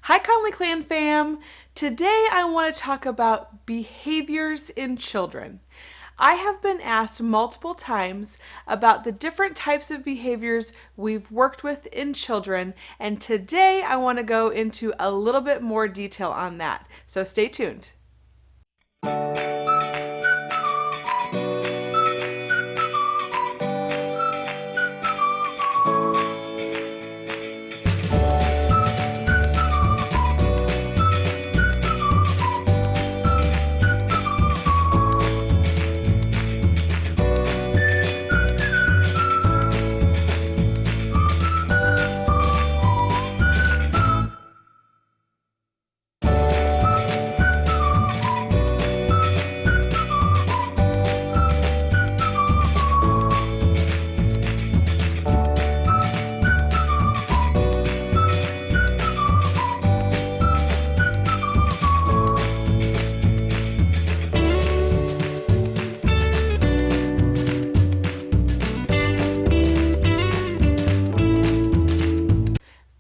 Hi Conley Clan fam! Today I want to talk about behaviors in children. I have been asked multiple times about the different types of behaviors we've worked with in children, and today I want to go into a little bit more detail on that. So stay tuned.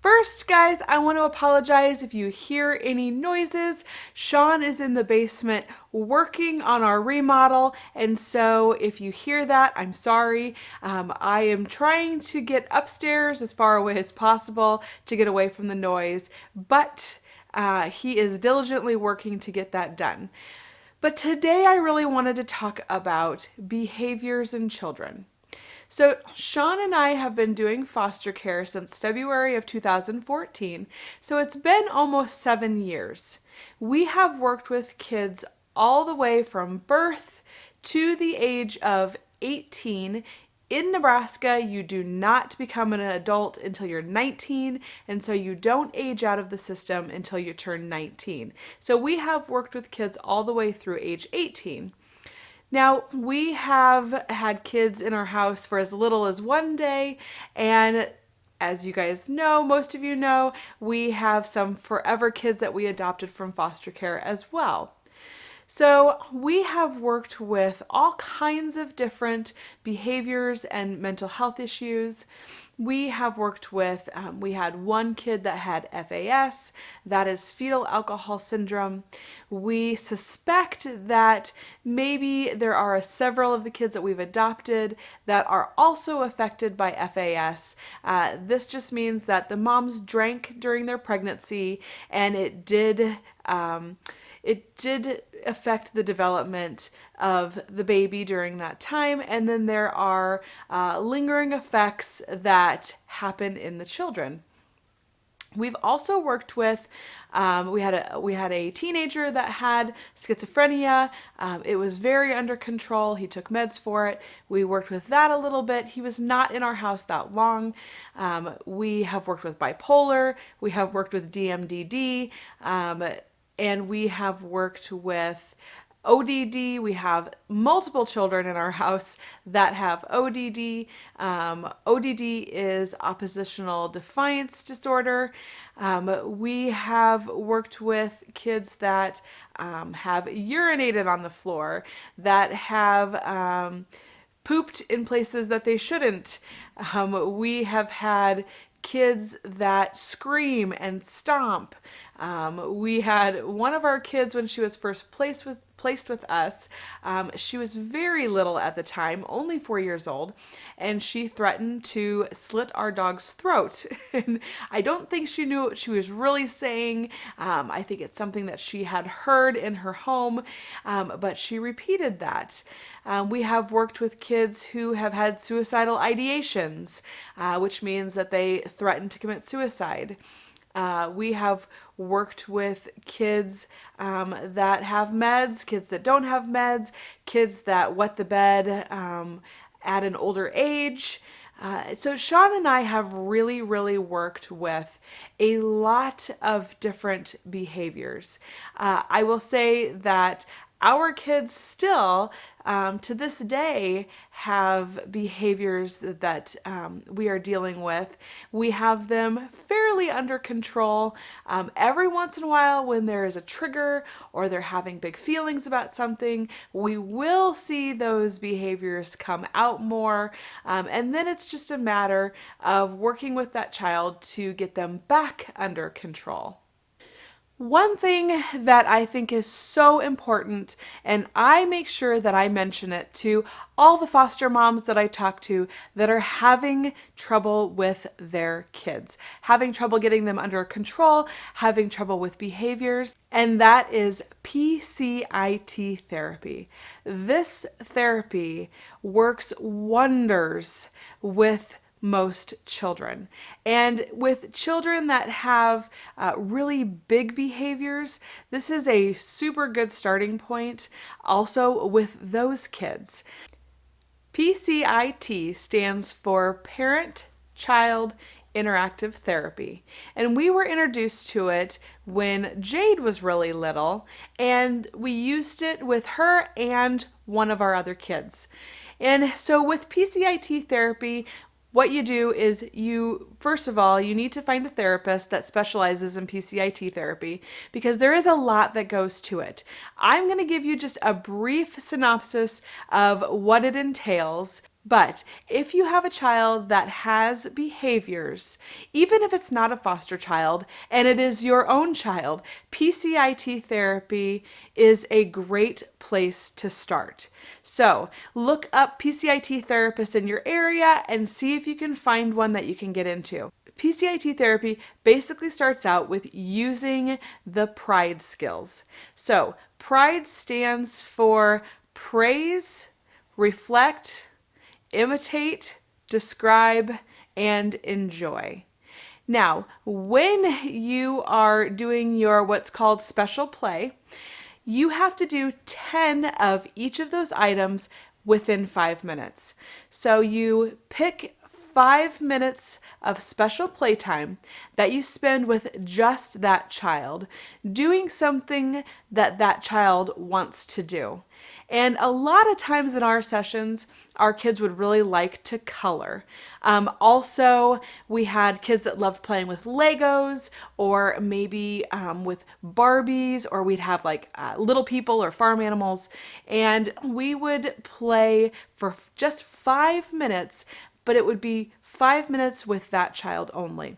First, guys, I want to apologize if you hear any noises. Shaun is in the basement working on our remodel, and so if you hear that, I'm sorry. I am trying to get upstairs as far away as possible to get away from the noise, but he is diligently working to get that done. But today I really wanted to talk about behaviors in children. So Shaun and I have been doing foster care since February of 2014, so it's been almost 7 years. We have worked with kids all the way from birth to the age of 18. In Nebraska, you do not become an adult until you're 19, and so you don't age out of the system until you turn 19. So we have worked with kids all the way through age 18. Now, we have had kids in our house for as little as 1 day, and as you guys know, most of you know, we have some forever kids that we adopted from foster care as well. So we have worked with all kinds of different behaviors and mental health issues. We have worked with, we had one kid that had FAS, that is fetal alcohol syndrome. We suspect that maybe there are several of the kids that we've adopted that are also affected by FAS. This just means that the moms drank during their pregnancy, and it did affect the development of the baby during that time, and then there are lingering effects that happen in the children. We've also worked with, we had a teenager that had schizophrenia. It was very under control. He took meds for it. We worked with that a little bit. He was not in our house that long. We have worked with bipolar. We have worked with DMDD. And we have worked with ODD. We have multiple children in our house that have ODD. ODD is oppositional defiance disorder. We have worked with kids that have urinated on the floor, that have pooped in places that they shouldn't. We have had kids that scream and stomp. We had one of our kids when she was first placed with us. She was very little at the time, only 4 years old, and she threatened to slit our dog's throat. And I don't think she knew what she was really saying. I think it's something that she had heard in her home, but she repeated that. We have worked with kids who have had suicidal ideations, which means that they threaten to commit suicide. We have worked with kids that have meds, kids that don't have meds, kids that wet the bed at an older age. So Shaun and I have really worked with a lot of different behaviors. I will say that our kids still, to this day, have behaviors that we are dealing with. We have them fairly under control. Every once in a while, when there is a trigger or they're having big feelings about something, we will see those behaviors come out more. And then it's just a matter of working with that child to get them back under control. One thing that I think is so important, and I make sure that I mention it to all the foster moms that I talk to that are having trouble with their kids, having trouble getting them under control, having trouble with behaviors, and that is PCIT therapy. This therapy works wonders with most children. And with children that have really big behaviors, this is a super good starting point also with those kids. PCIT stands for Parent Child Interactive Therapy. And we were introduced to it when Jade was really little, and we used it with her and one of our other kids. And so with PCIT therapy, what you do is first of all, you need to find a therapist that specializes in PCIT therapy because there is a lot that goes to it. I'm going to give you just a brief synopsis of what it entails. But if you have a child that has behaviors, even if it's not a foster child and it is your own child, PCIT therapy is a great place to start. So look up PCIT therapists in your area and see if you can find one that you can get into. PCIT therapy basically starts out with using the PRIDE skills. So PRIDE stands for praise, reflect, imitate, describe, and enjoy. Now, when you are doing your what's called special play, you have to do 10 of each of those items within 5 minutes. So you pick 5 minutes of special playtime that you spend with just that child, doing something that that child wants to do. And a lot of times in our sessions, our kids would really like to color. Also, we had kids that loved playing with Legos or maybe with Barbies, or we'd have like little people or farm animals. And we would play for just 5 minutes, but it would be 5 minutes with that child only.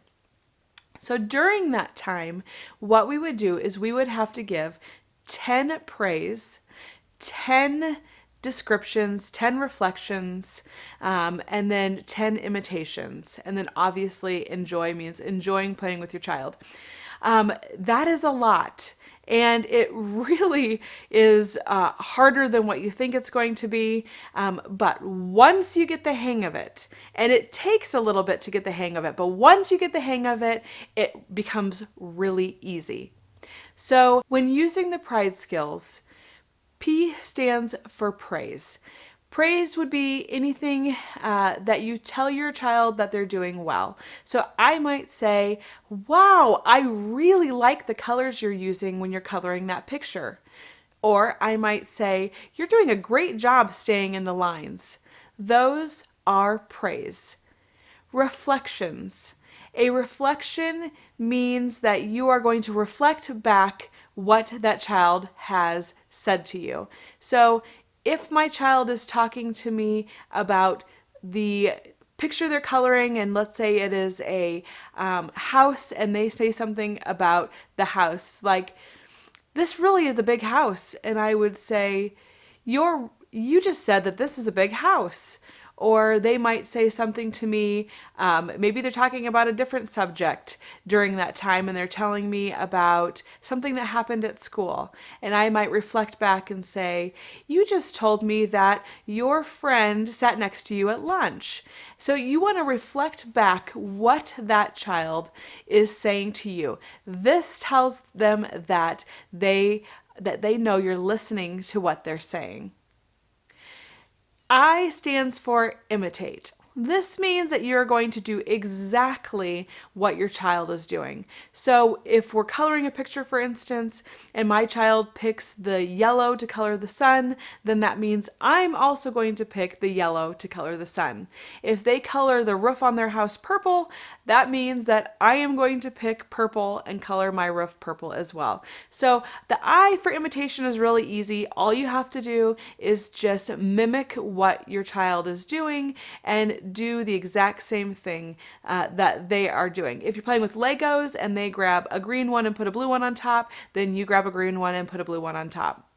So during that time, what we would do is we would have to give 10 praise, 10 descriptions, 10 reflections, and then 10 imitations. And then obviously enjoy means enjoying playing with your child. That is a lot. And it really is harder than what you think it's going to be. But once you get the hang of it, and it takes a little bit to get the hang of it, but once you get the hang of it, it becomes really easy. So when using the PRIDE skills, P stands for praise. Praise would be anything that you tell your child that they're doing well. So I might say, wow, I really like the colors you're using when you're coloring that picture. Or I might say, you're doing a great job staying in the lines. Those are praise. Reflections. A reflection means that you are going to reflect back what that child has said to you. So if my child is talking to me about the picture they're coloring, and let's say it is a house, and they say something about the house, like, this really is a big house. And I would say, you just said that this is a big house. Or they might say something to me, maybe they're talking about a different subject during that time and they're telling me about something that happened at school. And I might reflect back and say, you just told me that your friend sat next to you at lunch. So you want to reflect back what that child is saying to you. This tells them that they know you're listening to what they're saying. I stands for imitate. This means that you're going to do exactly what your child is doing. So if we're coloring a picture, for instance, and my child picks the yellow to color the sun, then that means I'm also going to pick the yellow to color the sun. If they color the roof on their house purple, that means that I am going to pick purple and color my roof purple as well. So the I for imitation is really easy. All you have to do is just mimic what your child is doing and do the exact same thing that they are doing. If you're playing with Legos and they grab a green one and put a blue one on top, then you grab a green one and put a blue one on top.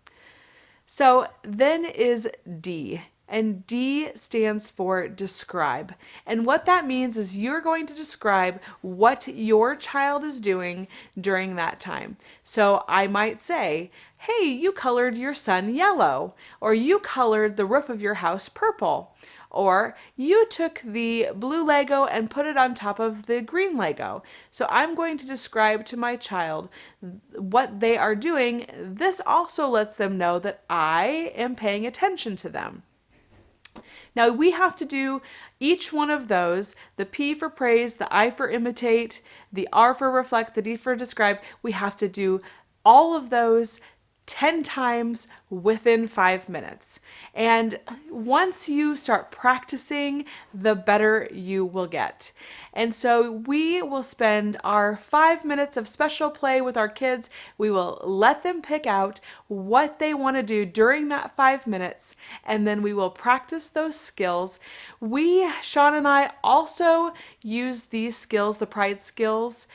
So then is D. And D stands for describe. And what that means is you're going to describe what your child is doing during that time. So I might say, hey, you colored your sun yellow, or you colored the roof of your house purple, or you took the blue Lego and put it on top of the green Lego. So I'm going to describe to my child what they are doing. This also lets them know that I am paying attention to them. Now we have to do each one of those, the P for praise, the I for imitate, the R for reflect, the D for describe. We have to do all of those 10 times within 5 minutes. And once you start practicing, the better you will get. And so we will spend our 5 minutes of special play with our kids. We will let them pick out what they want to do during that 5 minutes, and then we will practice those skills. Shaun and I also use these skills, the pride skills,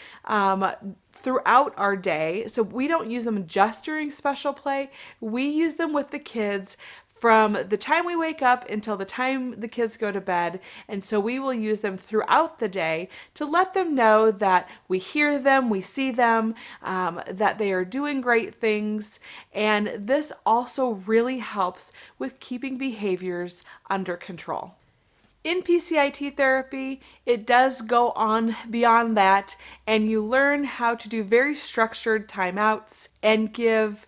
throughout our day. So we don't use them just during special play. We use them with the kids from the time we wake up until the time the kids go to bed. And so we will use them throughout the day to let them know that we hear them, we see them, that they are doing great things. And this also really helps with keeping behaviors under control. In PCIT therapy, it does go on beyond that, and you learn how to do very structured timeouts and give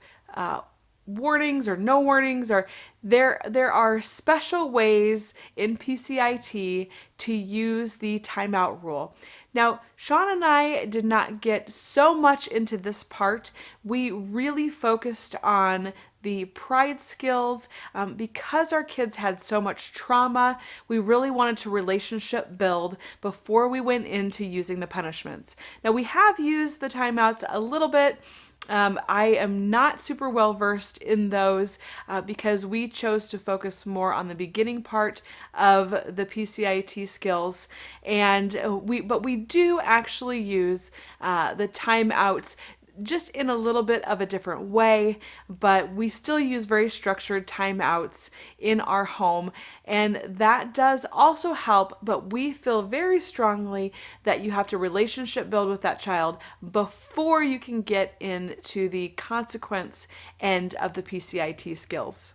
warnings or no warnings, or there are special ways in PCIT to use the timeout rule. Now, Shaun and I did not get so much into this part. We really focused on the pride skills because our kids had so much trauma. We really wanted to relationship build before we went into using the punishments. Now, we have used the timeouts a little bit. I am not super well versed in those because we chose to focus more on the beginning part of the PCIT skills, but we do actually use the timeouts just in a little bit of a different way, but we still use very structured timeouts in our home, and that does also help, but we feel very strongly that you have to relationship build with that child before you can get into the consequence end of the PCIT skills.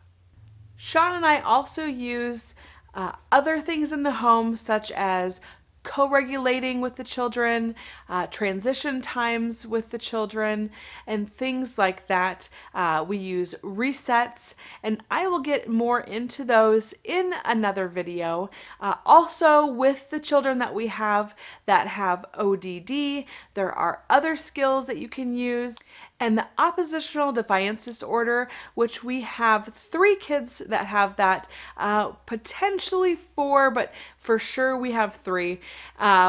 Shaun and I also use other things in the home, such as co-regulating with the children, transition times with the children, and things like that. We use resets, and I will get more into those in another video. Also, with the children that we have that have ODD, there are other skills that you can use. And the oppositional defiance disorder, which we have 3 kids that have that, potentially 4, but for sure we have 3.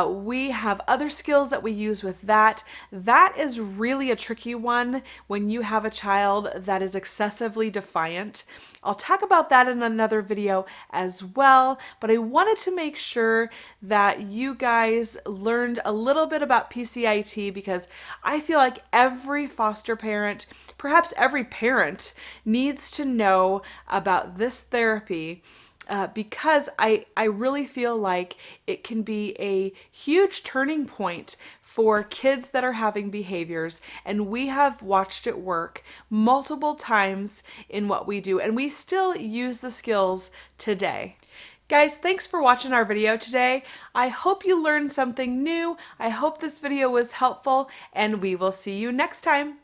We have other skills that we use with that. That is really a tricky one when you have a child that is excessively defiant. I'll talk about that in another video as well, but I wanted to make sure that you guys learned a little bit about PCIT because I feel like every foster parent, perhaps every parent, needs to know about this therapy because I really feel like it can be a huge turning point for kids that are having behaviors, and we have watched it work multiple times in what we do, and we still use the skills today. Guys, thanks for watching our video today. I hope you learned something new. I hope this video was helpful, and we will see you next time.